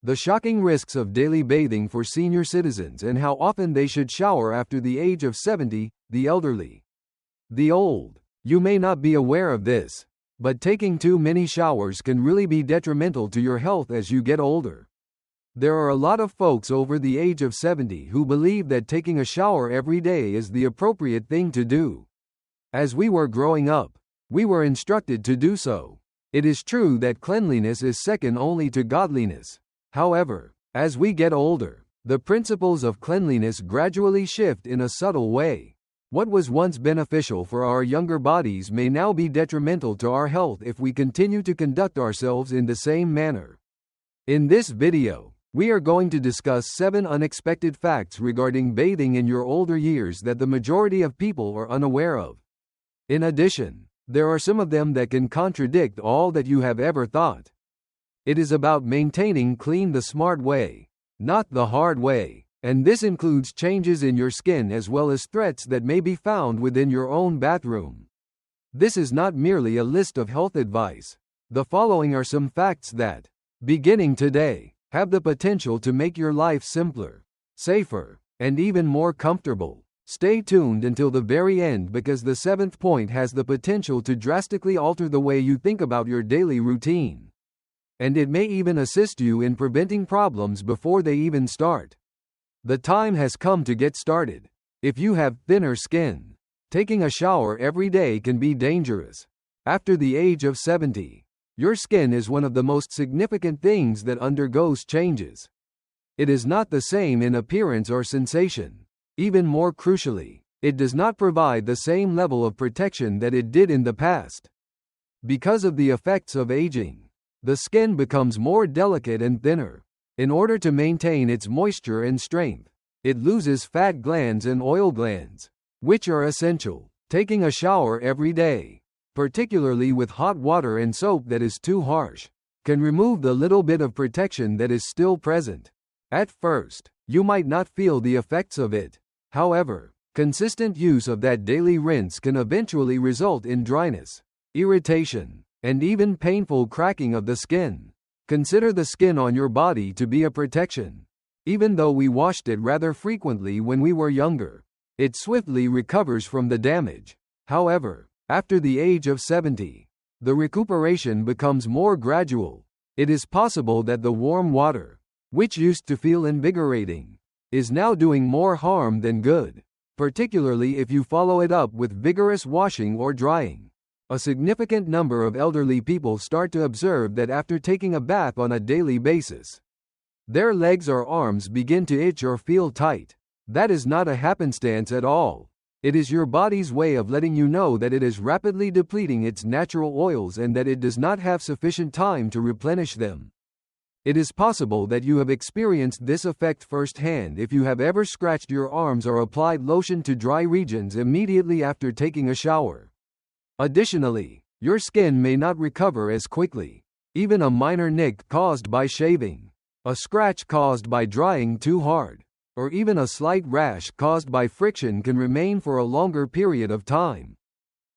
The shocking risks of daily bathing for senior citizens and how often they should shower after the age of 70, the elderly, the old. You may not be aware of this, but taking too many showers can really be detrimental to your health as you get older. There are a lot of folks over the age of 70 who believe that taking a shower every day is the appropriate thing to do. As we were growing up, we were instructed to do so. It is true that cleanliness is second only to godliness. However, as we get older, the principles of cleanliness gradually shift in a subtle way. What was once beneficial for our younger bodies may now be detrimental to our health if we continue to conduct ourselves in the same manner. In this video, we are going to discuss 7 unexpected facts regarding bathing in your older years that the majority of people are unaware of. In addition, there are some of them that can contradict all that you have ever thought. It is about maintaining clean the smart way, not the hard way. And this includes changes in your skin as well as threats that may be found within your own bathroom. This is not merely a list of health advice. The following are some facts that, beginning today, have the potential to make your life simpler, safer, and even more comfortable. Stay tuned until the very end because the 7th point has the potential to drastically alter the way you think about your daily routine. And it may even assist you in preventing problems before they even start. The time has come to get started. If you have thinner skin, taking a shower every day can be dangerous. After the age of 70, your skin is one of the most significant things that undergoes changes. It is not the same in appearance or sensation. Even more crucially, it does not provide the same level of protection that it did in the past. Because of the effects of aging, the skin becomes more delicate and thinner. In order to maintain its moisture and strength, it loses fat glands and oil glands, which are essential. Taking a shower every day, particularly with hot water and soap that is too harsh, can remove the little bit of protection that is still present. At first, you might not feel the effects of it. However, consistent use of that daily rinse can eventually result in dryness, irritation, and even painful cracking of the skin. Consider the skin on your body to be a protection. Even though we washed it rather frequently when we were younger, it swiftly recovers from the damage. However, after the age of 70, the recuperation becomes more gradual. It is possible that the warm water, which used to feel invigorating, is now doing more harm than good, particularly if you follow it up with vigorous washing or drying. A significant number of elderly people start to observe that after taking a bath on a daily basis, their legs or arms begin to itch or feel tight. That is not a happenstance at all. It is your body's way of letting you know that it is rapidly depleting its natural oils and that it does not have sufficient time to replenish them. It is possible that you have experienced this effect firsthand if you have ever scratched your arms or applied lotion to dry regions immediately after taking a shower. Additionally, your skin may not recover as quickly. Even a minor nick caused by shaving, a scratch caused by drying too hard, or even a slight rash caused by friction can remain for a longer period of time,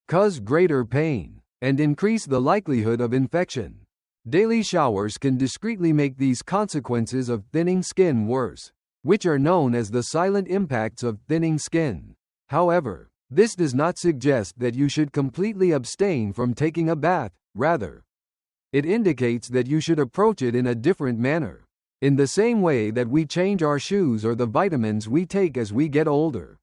cause greater pain, and increase the likelihood of infection. Daily showers can discreetly make these consequences of thinning skin worse, which are known as the silent impacts of thinning skin. However, this does not suggest that you should completely abstain from taking a bath. Rather, it indicates that you should approach it in a different manner. In the same way that we change our shoes or the vitamins we take as we get older,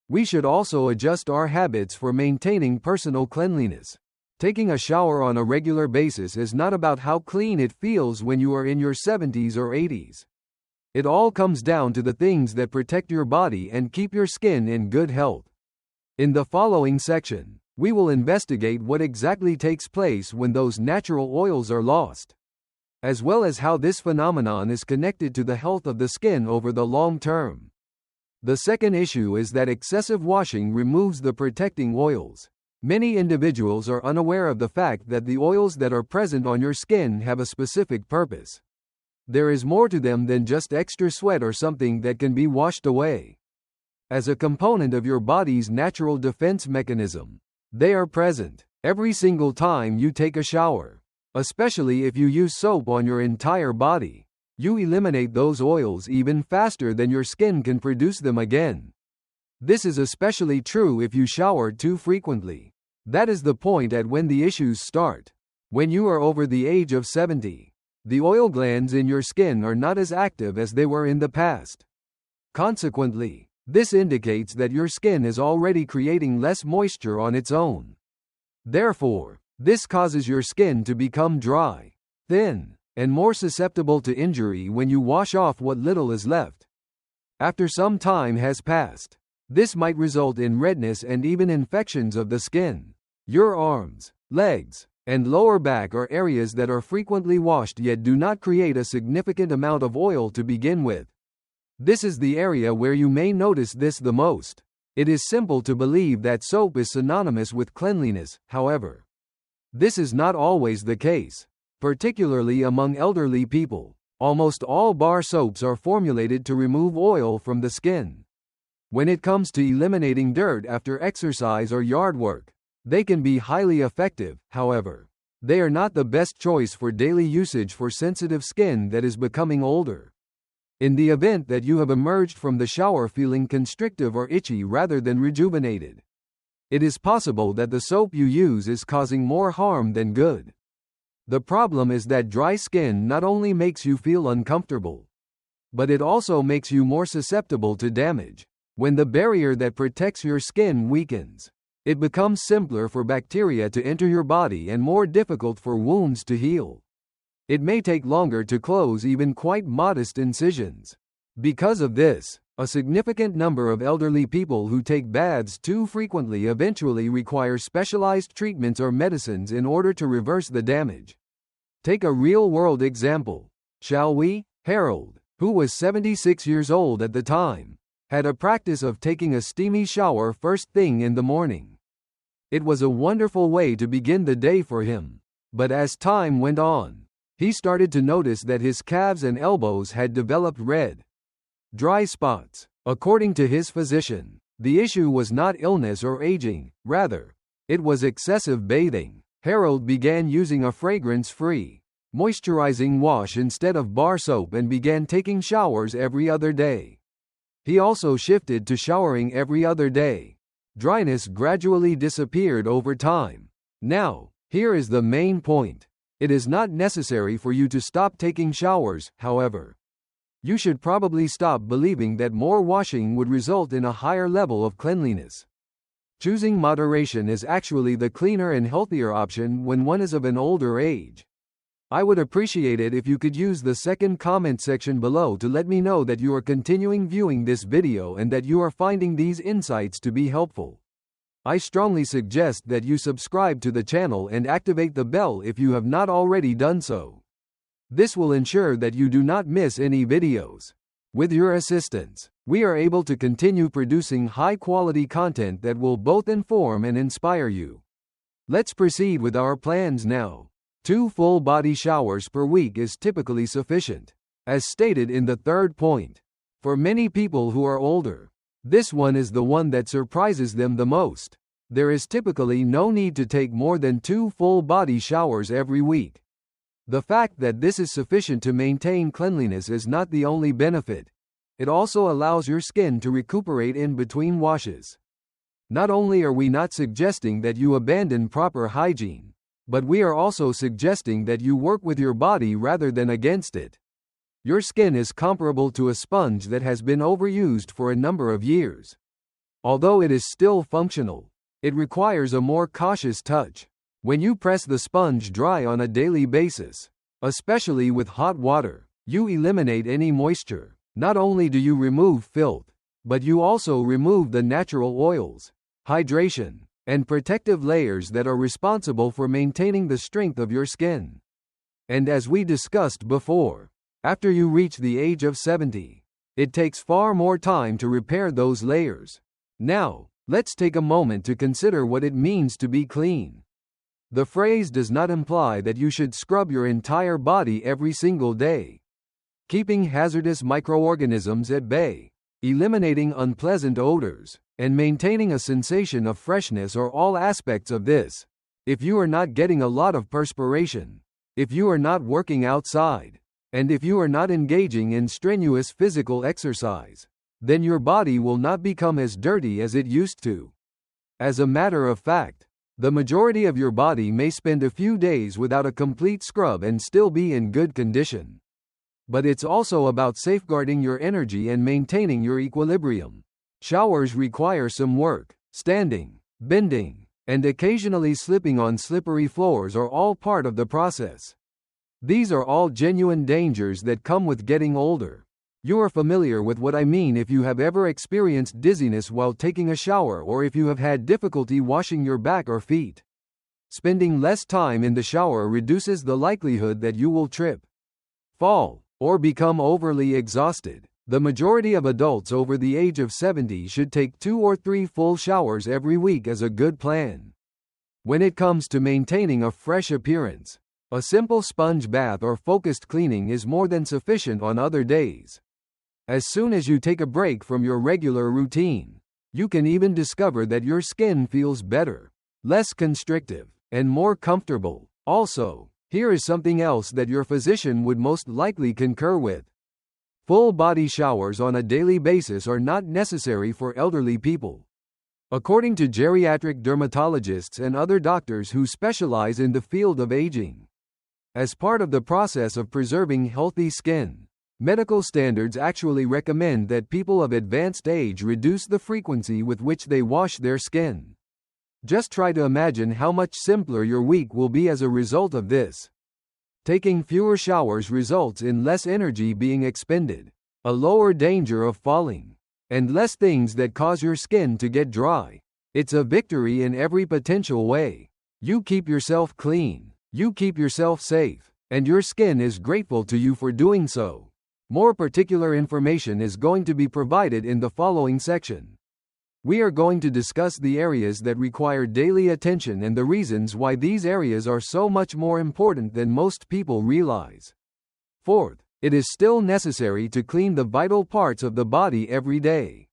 we should also adjust our habits for maintaining personal cleanliness. Taking a shower on a regular basis is not about how clean it feels when you are in your 70s or 80s. It all comes down to the things that protect your body and keep your skin in good health. In the following section, we will investigate what exactly takes place when those natural oils are lost, as well as how this phenomenon is connected to the health of the skin over the long term. The second issue is that excessive washing removes the protecting oils. Many individuals are unaware of the fact that the oils that are present on your skin have a specific purpose. There is more to them than just extra sweat or something that can be washed away. As a component of your body's natural defense mechanism, they are present every single time you take a shower, especially if you use soap on your entire body. You eliminate those oils even faster than your skin can produce them again. This is especially true if you shower too frequently. That is the point at when the issues start. When you are over the age of 70, the oil glands in your skin are not as active as they were in the past. Consequently, this indicates that your skin is already creating less moisture on its own. Therefore, this causes your skin to become dry, thin, and more susceptible to injury when you wash off what little is left. After some time has passed, this might result in redness and even infections of the skin. Your arms, legs, and lower back are areas that are frequently washed yet do not create a significant amount of oil to begin with. This is the area where you may notice this the most. It is simple to believe that soap is synonymous with cleanliness, however. This is not always the case, particularly among elderly people. Almost all bar soaps are formulated to remove oil from the skin. When it comes to eliminating dirt after exercise or yard work, they can be highly effective, however. They are not the best choice for daily usage for sensitive skin that is becoming older. In the event that you have emerged from the shower feeling constrictive or itchy rather than rejuvenated, it is possible that the soap you use is causing more harm than good. The problem is that dry skin not only makes you feel uncomfortable, but it also makes you more susceptible to damage. When the barrier that protects your skin weakens, it becomes simpler for bacteria to enter your body and more difficult for wounds to heal. It may take longer to close even quite modest incisions. Because of this, a significant number of elderly people who take baths too frequently eventually require specialized treatments or medicines in order to reverse the damage. Take a real-world example, shall we? Harold, who was 76 years old at the time, had a practice of taking a steamy shower first thing in the morning. It was a wonderful way to begin the day for him. But as time went on, he started to notice that his calves and elbows had developed red, dry spots. According to his physician, the issue was not illness or aging, rather, it was excessive bathing. Harold began using a fragrance-free, moisturizing wash instead of bar soap and began taking showers every other day. He also shifted to showering every other day. Dryness gradually disappeared over time. Now, here is the main point. It is not necessary for you to stop taking showers, however. You should probably stop believing that more washing would result in a higher level of cleanliness. Choosing moderation is actually the cleaner and healthier option when one is of an older age. I would appreciate it if you could use the second comment section below to let me know that you are continuing viewing this video and that you are finding these insights to be helpful. I strongly suggest that you subscribe to the channel and activate the bell if you have not already done so. This will ensure that you do not miss any videos. With your assistance, we are able to continue producing high-quality content that will both inform and inspire you. Let's proceed with our plans now. 2 full-body showers per week is typically sufficient, as stated in the third point. For many people who are older, this one is the one that surprises them the most. There is typically no need to take more than 2 full-body showers every week. The fact that this is sufficient to maintain cleanliness is not the only benefit. It also allows your skin to recuperate in between washes. Not only are we not suggesting that you abandon proper hygiene, but we are also suggesting that you work with your body rather than against it. Your skin is comparable to a sponge that has been overused for a number of years. Although it is still functional, it requires a more cautious touch. When you press the sponge dry on a daily basis, especially with hot water, you eliminate any moisture. Not only do you remove filth, but you also remove the natural oils, hydration, and protective layers that are responsible for maintaining the strength of your skin. And as we discussed before, after you reach the age of 70, it takes far more time to repair those layers. Now, let's take a moment to consider what it means to be clean. The phrase does not imply that you should scrub your entire body every single day. Keeping hazardous microorganisms at bay, eliminating unpleasant odors, and maintaining a sensation of freshness are all aspects of this. If you are not getting a lot of perspiration, if you are not working outside, And if you are not engaging in strenuous physical exercise, then your body will not become as dirty as it used to. As a matter of fact, the majority of your body may spend a few days without a complete scrub and still be in good condition. But it's also about safeguarding your energy and maintaining your equilibrium. Showers require some work. Standing, bending, and occasionally slipping on slippery floors are all part of the process. These are all genuine dangers that come with getting older. You are familiar with what I mean if you have ever experienced dizziness while taking a shower or if you have had difficulty washing your back or feet. Spending less time in the shower reduces the likelihood that you will trip, fall, or become overly exhausted. The majority of adults over the age of 70 should take 2 or 3 full showers every week as a good plan. When it comes to maintaining a fresh appearance, a simple sponge bath or focused cleaning is more than sufficient on other days. As soon as you take a break from your regular routine, you can even discover that your skin feels better, less constrictive, and more comfortable. Also, here is something else that your physician would most likely concur with. Full body showers on a daily basis are not necessary for elderly people. According to geriatric dermatologists and other doctors who specialize in the field of aging, as part of the process of preserving healthy skin, medical standards actually recommend that people of advanced age reduce the frequency with which they wash their skin. Just try to imagine how much simpler your week will be as a result of this. Taking fewer showers results in less energy being expended, a lower danger of falling, and less things that cause your skin to get dry. It's a victory in every potential way. You keep yourself clean, you keep yourself safe, and your skin is grateful to you for doing so. More particular information is going to be provided in the following section. We are going to discuss the areas that require daily attention and the reasons why these areas are so much more important than most people realize. Fourth, it is still necessary to clean the vital parts of the body every day.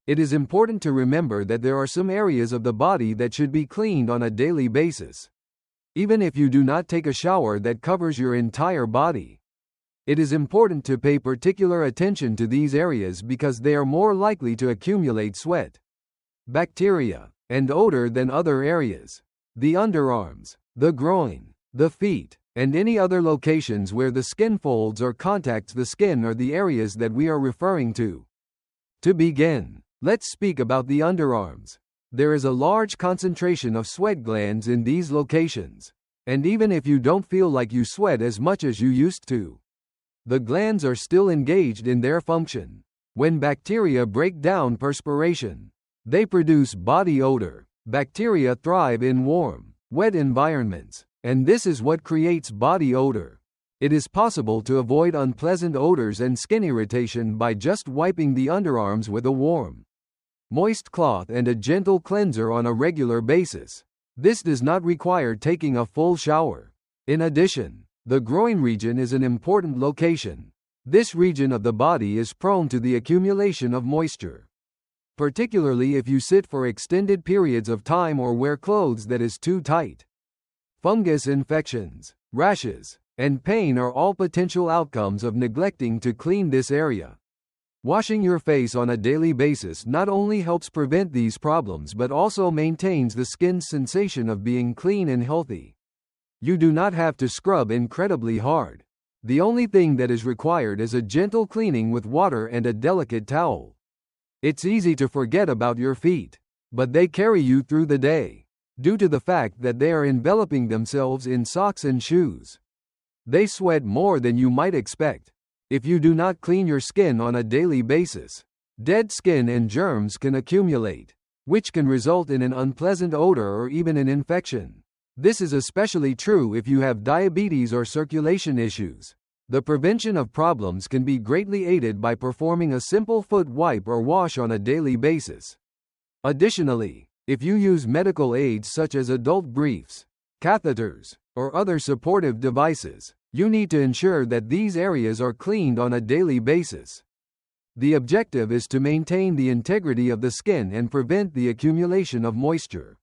It is important to remember that there are some areas of the body that should be cleaned on a daily basis. Even if you do not take a shower that covers your entire body, it is important to pay particular attention to these areas because they are more likely to accumulate sweat, bacteria, and odor than other areas. The underarms, the groin, the feet, and any other locations where the skin folds or contacts the skin are the areas that we are referring to. To begin, let's speak about the underarms. There is a large concentration of sweat glands in these locations, and even if you don't feel like you sweat as much as you used to, the glands are still engaged in their function. When bacteria break down perspiration, they produce body odor. Bacteria thrive in warm, wet environments, and this is what creates body odor. It is possible to avoid unpleasant odors and skin irritation by just wiping the underarms with a warm, moist cloth and a gentle cleanser on a regular basis. This does not require taking a full shower. In addition, the groin region is an important location. This region of the body is prone to the accumulation of moisture, particularly if you sit for extended periods of time or wear clothes that is too tight. Fungus infections, rashes, and pain are all potential outcomes of neglecting to clean this area. Washing your face on a daily basis not only helps prevent these problems but also maintains the skin's sensation of being clean and healthy. You do not have to scrub incredibly hard. The only thing that is required is a gentle cleaning with water and a delicate towel. It's easy to forget about your feet, but they carry you through the day, due to the fact that they are enveloping themselves in socks and shoes. They sweat more than you might expect. If you do not clean your skin on a daily basis, dead skin and germs can accumulate, which can result in an unpleasant odor or even an infection. This is especially true if you have diabetes or circulation issues. The prevention of problems can be greatly aided by performing a simple foot wipe or wash on a daily basis. Additionally, if you use medical aids such as adult briefs, catheters, or other supportive devices, you need to ensure that these areas are cleaned on a daily basis. The objective is to maintain the integrity of the skin and prevent the accumulation of moisture,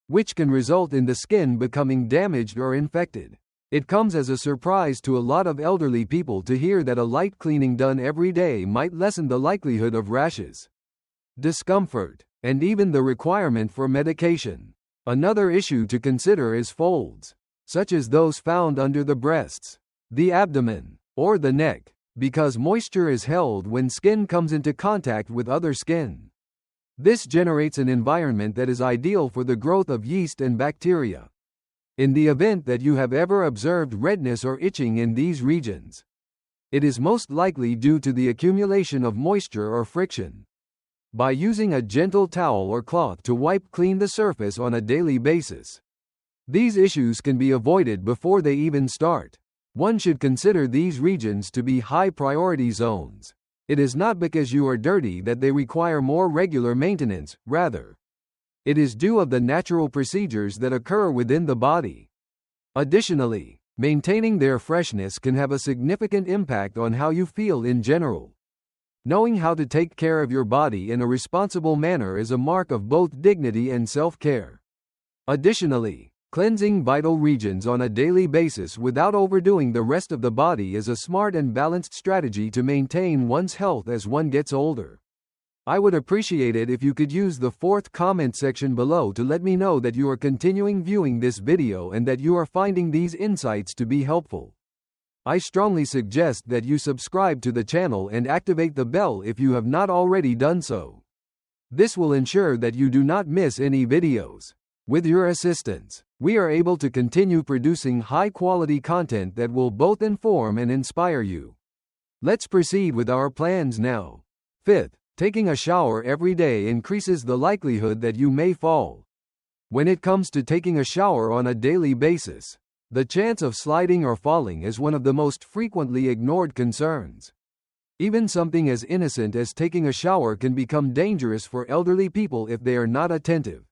which can result in the skin becoming damaged or infected. It comes as a surprise to a lot of elderly people to hear that a light cleaning done every day might lessen the likelihood of rashes, discomfort, and even the requirement for medication. Another issue to consider is folds, such as those found under the breasts, the abdomen, or the neck, because moisture is held when skin comes into contact with other skin. This generates an environment that is ideal for the growth of yeast and bacteria. In the event that you have ever observed redness or itching in these regions, it is most likely due to the accumulation of moisture or friction. By using a gentle towel or cloth to wipe clean the surface on a daily basis, these issues can be avoided before they even start. One should consider these regions to be high priority zones. It is not because you are dirty that they require more regular maintenance, rather, it is due of the natural procedures that occur within the body. Additionally, maintaining their freshness can have a significant impact on how you feel in general. Knowing how to take care of your body in a responsible manner is a mark of both dignity and self-care. Additionally, cleansing vital regions on a daily basis without overdoing the rest of the body is a smart and balanced strategy to maintain one's health as one gets older. I would appreciate it if you could use the 4th comment section below to let me know that you are continuing viewing this video and that you are finding these insights to be helpful. I strongly suggest that you subscribe to the channel and activate the bell if you have not already done so. This will ensure that you do not miss any videos. With your assistance, we are able to continue producing high-quality content that will both inform and inspire you. Let's proceed with our plans now. 5th, taking a shower every day increases the likelihood that you may fall. When it comes to taking a shower on a daily basis, the chance of sliding or falling is one of the most frequently ignored concerns. Even something as innocent as taking a shower can become dangerous for elderly people if they are not attentive.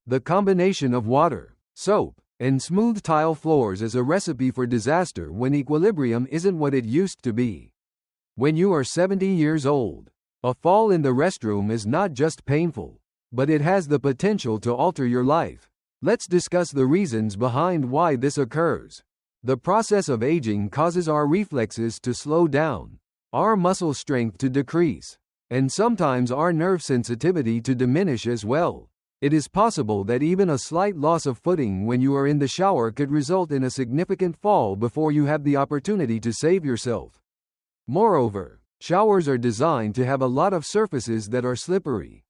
The combination of water, soap, and smooth tile floors is a recipe for disaster when equilibrium isn't what it used to be. When you are 70 years old, a fall in the restroom is not just painful, but it has the potential to alter your life. Let's discuss the reasons behind why this occurs. The process of aging causes our reflexes to slow down, our muscle strength to decrease, and sometimes our nerve sensitivity to diminish as well. It is possible that even a slight loss of footing when you are in the shower could result in a significant fall before you have the opportunity to save yourself. Moreover, showers are designed to have a lot of surfaces that are slippery.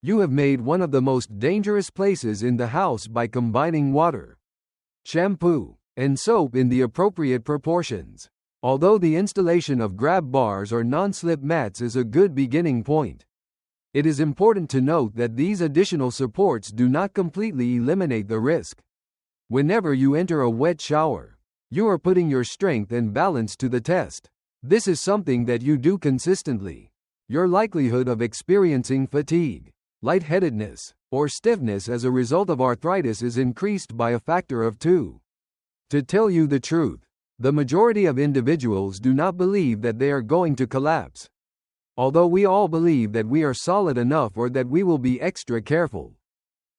You have made one of the most dangerous places in the house by combining water, shampoo, and soap in the appropriate proportions. Although the installation of grab bars or non-slip mats is a good beginning point, it is important to note that these additional supports do not completely eliminate the risk. Whenever you enter a wet shower, you are putting your strength and balance to the test. This is something that you do consistently. Your likelihood of experiencing fatigue, lightheadedness, or stiffness as a result of arthritis is increased by a factor of 2. To tell you the truth, the majority of individuals do not believe that they are going to collapse. Although we all believe that we are solid enough or that we will be extra careful,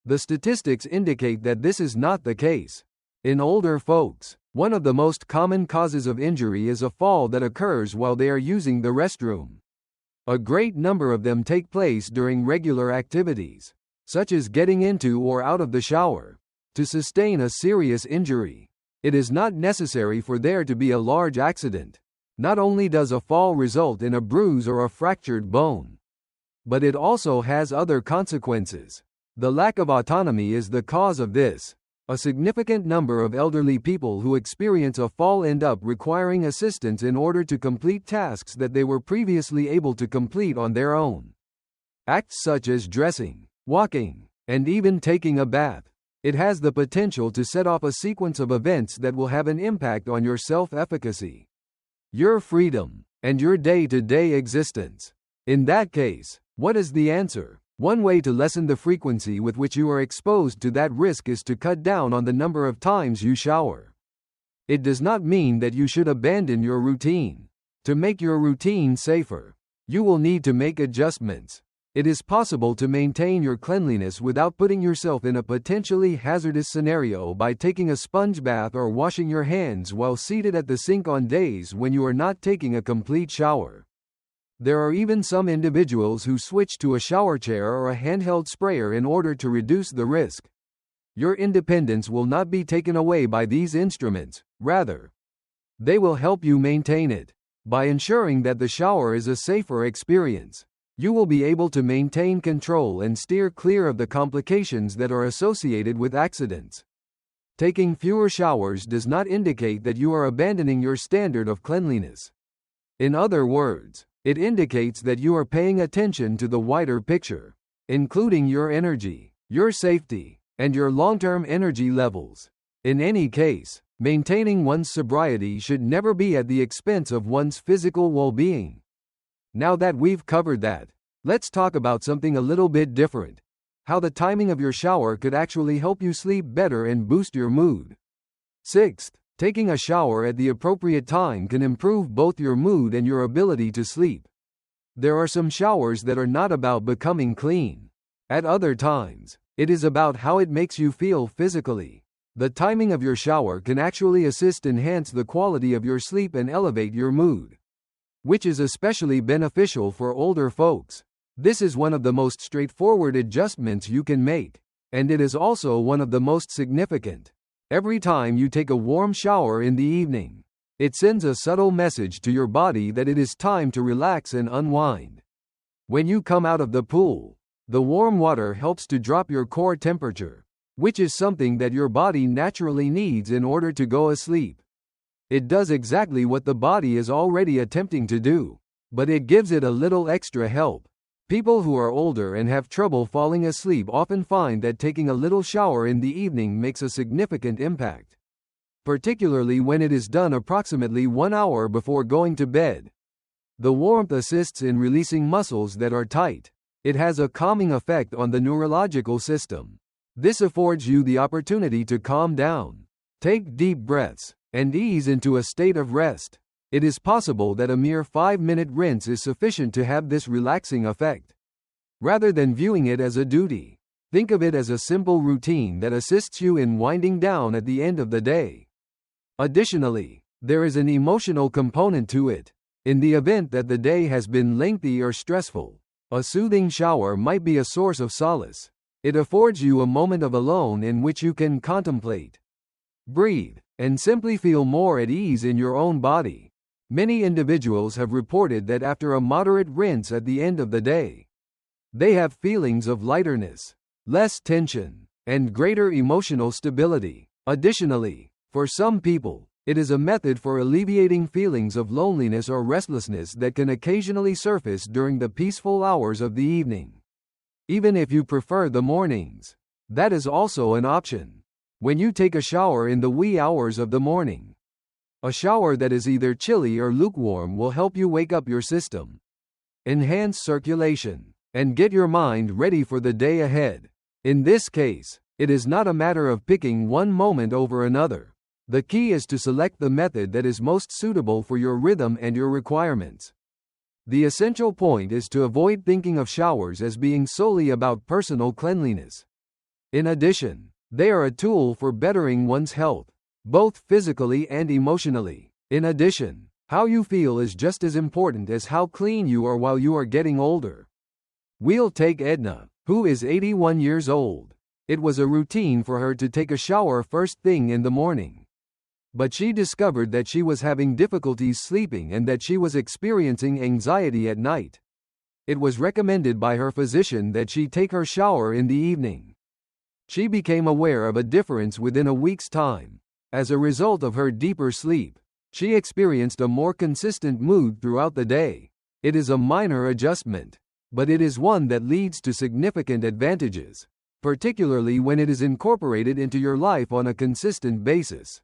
the statistics indicate that this is not the case. In older folks, one of the most common causes of injury is a fall that occurs while they are using the restroom. A great number of them take place during regular activities, such as getting into or out of the shower. To sustain a serious injury, it is not necessary for there to be a large accident. Not only does a fall result in a bruise or a fractured bone, but it also has other consequences. The lack of autonomy is the cause of this. A significant number of elderly people who experience a fall end up requiring assistance in order to complete tasks that they were previously able to complete on their own. Acts such as dressing, walking, and even taking a bath. It has the potential to set off a sequence of events that will have an impact on your self-efficacy, your freedom, and your day-to-day existence. In that case, what is the answer? One way to lessen the frequency with which you are exposed to that risk is to cut down on the number of times you shower. It does not mean that you should abandon your routine. To make your routine safer, you will need to make adjustments. It is possible to maintain your cleanliness without putting yourself in a potentially hazardous scenario by taking a sponge bath or washing your hands while seated at the sink on days when you are not taking a complete shower. There are even some individuals who switch to a shower chair or a handheld sprayer in order to reduce the risk. Your independence will not be taken away by these instruments, rather, they will help you maintain it. By ensuring that the shower is a safer experience, you will be able to maintain control and steer clear of the complications that are associated with accidents. Taking fewer showers does not indicate that you are abandoning your standard of cleanliness. In other words, it indicates that you are paying attention to the wider picture, including your energy, your safety, and your long-term energy levels. In any case, maintaining one's sobriety should never be at the expense of one's physical well-being. Now that we've covered that, let's talk about something a little bit different. How the timing of your shower could actually help you sleep better and boost your mood. Sixth, taking a shower at the appropriate time can improve both your mood and your ability to sleep. There are some showers that are not about becoming clean. At other times, it is about how it makes you feel physically. The timing of your shower can actually enhance the quality of your sleep and elevate your mood, which is especially beneficial for older folks. This is one of the most straightforward adjustments you can make, and it is also one of the most significant. Every time you take a warm shower in the evening, it sends a subtle message to your body that it is time to relax and unwind. When you come out of the pool, the warm water helps to drop your core temperature, which is something that your body naturally needs in order to go asleep. It does exactly what the body is already attempting to do, but it gives it a little extra help. People who are older and have trouble falling asleep often find that taking a little shower in the evening makes a significant impact, particularly when it is done approximately 1 hour before going to bed. The warmth assists in releasing muscles that are tight. It has a calming effect on the neurological system. This affords you the opportunity to calm down, take deep breaths, and ease into a state of rest. It is possible that a mere 5-minute rinse is sufficient to have this relaxing effect. Rather than viewing it as a duty, think of it as a simple routine that assists you in winding down at the end of the day. Additionally, there is an emotional component to it. In the event that the day has been lengthy or stressful, a soothing shower might be a source of solace. It affords you a moment of alone in which you can contemplate, breathe, and simply feel more at ease in your own body. Many individuals have reported that after a moderate rinse at the end of the day, they have feelings of lightness, less tension, and greater emotional stability. Additionally, for some people, it is a method for alleviating feelings of loneliness or restlessness that can occasionally surface during the peaceful hours of the evening. Even if you prefer the mornings, that is also an option. When you take a shower in the wee hours of the morning, a shower that is either chilly or lukewarm will help you wake up your system, enhance circulation, and get your mind ready for the day ahead. In this case, it is not a matter of picking one moment over another. The key is to select the method that is most suitable for your rhythm and your requirements. The essential point is to avoid thinking of showers as being solely about personal cleanliness. In addition, they are a tool for bettering one's health, both physically and emotionally. In addition, how you feel is just as important as how clean you are while you are getting older. We'll take Edna, who is 81 years old. It was a routine for her to take a shower first thing in the morning. But she discovered that she was having difficulties sleeping and that she was experiencing anxiety at night. It was recommended by her physician that she take her shower in the evening. She became aware of a difference within a week's time. As a result of her deeper sleep, she experienced a more consistent mood throughout the day. It is a minor adjustment, but it is one that leads to significant advantages, particularly when it is incorporated into your life on a consistent basis.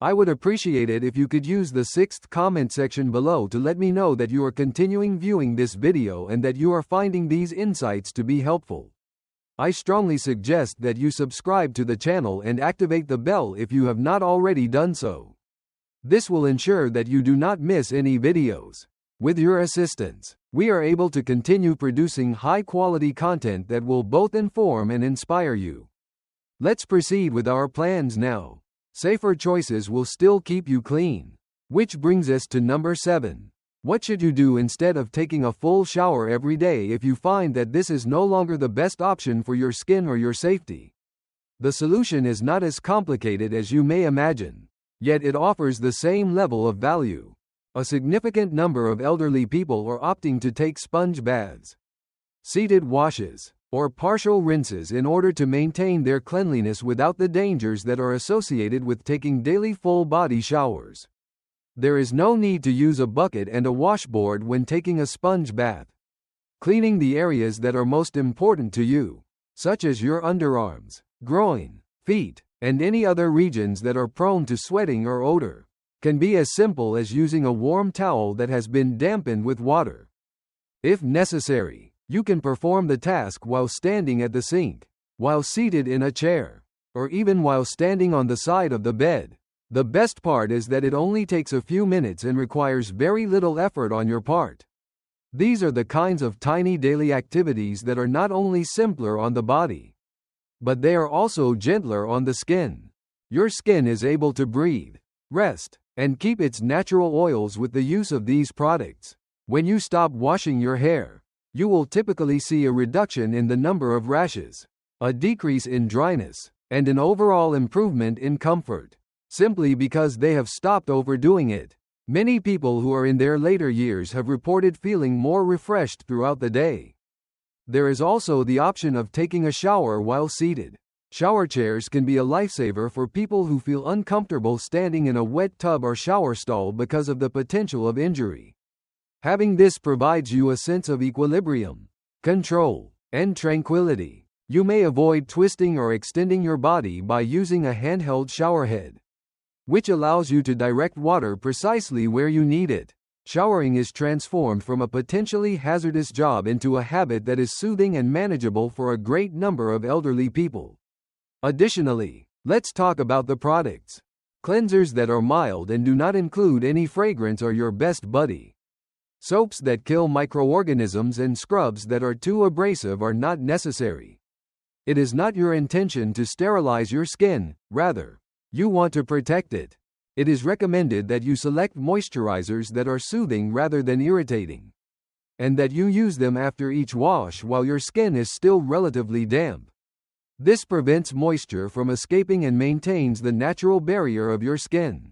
I would appreciate it if you could use the 6th comment section below to let me know that you are continuing viewing this video and that you are finding these insights to be helpful. I strongly suggest that you subscribe to the channel and activate the bell if you have not already done so. This will ensure that you do not miss any videos. With your assistance, we are able to continue producing high-quality content that will both inform and inspire you. Let's proceed with our plans now. Safer choices will still keep you clean. Which brings us to number 7. What should you do instead of taking a full shower every day if you find that this is no longer the best option for your skin or your safety? The solution is not as complicated as you may imagine, yet it offers the same level of value. A significant number of elderly people are opting to take sponge baths, seated washes, or partial rinses in order to maintain their cleanliness without the dangers that are associated with taking daily full-body showers. There is no need to use a bucket and a washboard when taking a sponge bath. Cleaning the areas that are most important to you, such as your underarms, groin, feet, and any other regions that are prone to sweating or odor, can be as simple as using a warm towel that has been dampened with water. If necessary, you can perform the task while standing at the sink, while seated in a chair, or even while standing on the side of the bed. The best part is that it only takes a few minutes and requires very little effort on your part. These are the kinds of tiny daily activities that are not only simpler on the body, but they are also gentler on the skin. Your skin is able to breathe, rest, and keep its natural oils with the use of these products. When you stop washing your hair, you will typically see a reduction in the number of rashes, a decrease in dryness, and an overall improvement in comfort, simply because they have stopped overdoing it. Many people who are in their later years have reported feeling more refreshed throughout the day. There is also the option of taking a shower while seated. Shower chairs can be a lifesaver for people who feel uncomfortable standing in a wet tub or shower stall because of the potential of injury. Having this provides you a sense of equilibrium, control, and tranquility. You may avoid twisting or extending your body by using a handheld shower head, which allows you to direct water precisely where you need it. Showering is transformed from a potentially hazardous job into a habit that is soothing and manageable for a great number of elderly people. Additionally, let's talk about the products. Cleansers that are mild and do not include any fragrance are your best buddy. Soaps that kill microorganisms and scrubs that are too abrasive are not necessary. It is not your intention to sterilize your skin, rather, you want to protect it. It is recommended that you select moisturizers that are soothing rather than irritating, and that you use them after each wash while your skin is still relatively damp. This prevents moisture from escaping and maintains the natural barrier of your skin.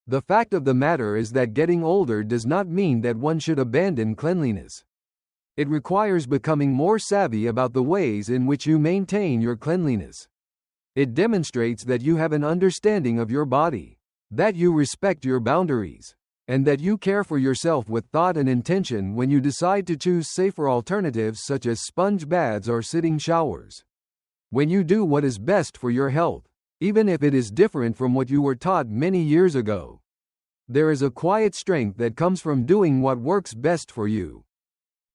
The fact of the matter is that getting older does not mean that one should abandon cleanliness. It requires becoming more savvy about the ways in which you maintain your cleanliness. It demonstrates that you have an understanding of your body, that you respect your boundaries, and that you care for yourself with thought and intention when you decide to choose safer alternatives such as sponge baths or sitting showers. When you do what is best for your health, even if it is different from what you were taught many years ago, there is a quiet strength that comes from doing what works best for you.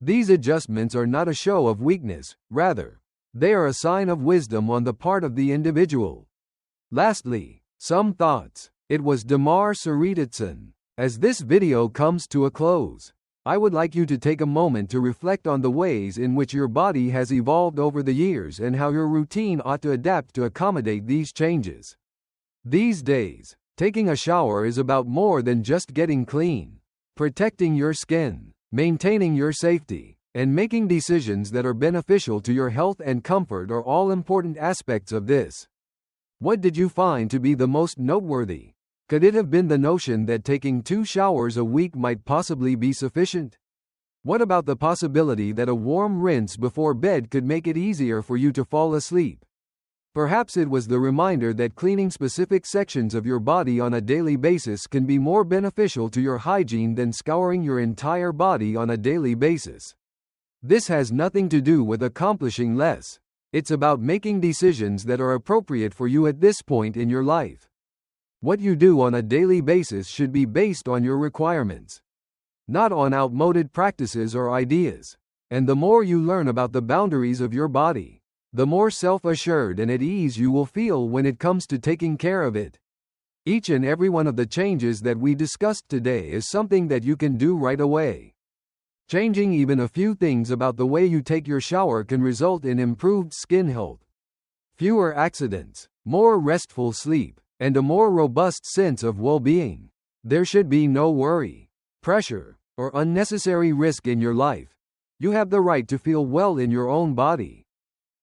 These adjustments are not a show of weakness, rather, they are a sign of wisdom on the part of the individual. Lastly, some thoughts. It was Damar Saritatson. As this video comes to a close, I would like you to take a moment to reflect on the ways in which your body has evolved over the years and how your routine ought to adapt to accommodate these changes. These days, taking a shower is about more than just getting clean. Protecting your skin, maintaining your safety, and making decisions that are beneficial to your health and comfort are all important aspects of this. What did you find to be the most noteworthy? Could it have been the notion that taking 2 showers a week might possibly be sufficient? What about the possibility that a warm rinse before bed could make it easier for you to fall asleep? Perhaps it was the reminder that cleaning specific sections of your body on a daily basis can be more beneficial to your hygiene than scouring your entire body on a daily basis. This has nothing to do with accomplishing less. It's about making decisions that are appropriate for you at this point in your life. What you do on a daily basis should be based on your requirements, not on outmoded practices or ideas. And the more you learn about the boundaries of your body, the more self-assured and at ease you will feel when it comes to taking care of it. Each and every one of the changes that we discussed today is something that you can do right away. Changing even a few things about the way you take your shower can result in improved skin health, fewer accidents, more restful sleep, and a more robust sense of well-being. There should be no worry, pressure, or unnecessary risk in your life. You have the right to feel well in your own body.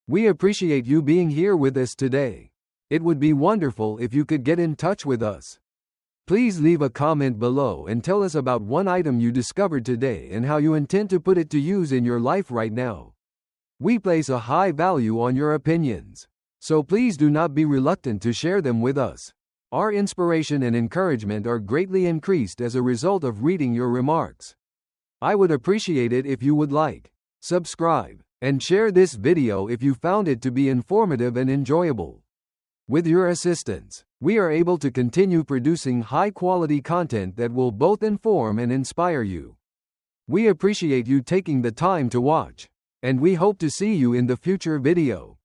We appreciate you being here with us today. It would be wonderful if you could get in touch with us. Please leave a comment below and tell us about one item you discovered today and how you intend to put it to use in your life right now. We place a high value on your opinions, so please do not be reluctant to share them with us. Our inspiration and encouragement are greatly increased as a result of reading your remarks. I would appreciate it if you would like, subscribe, and share this video if you found it to be informative and enjoyable. With your assistance, we are able to continue producing high-quality content that will both inform and inspire you. We appreciate you taking the time to watch, and we hope to see you in the future video.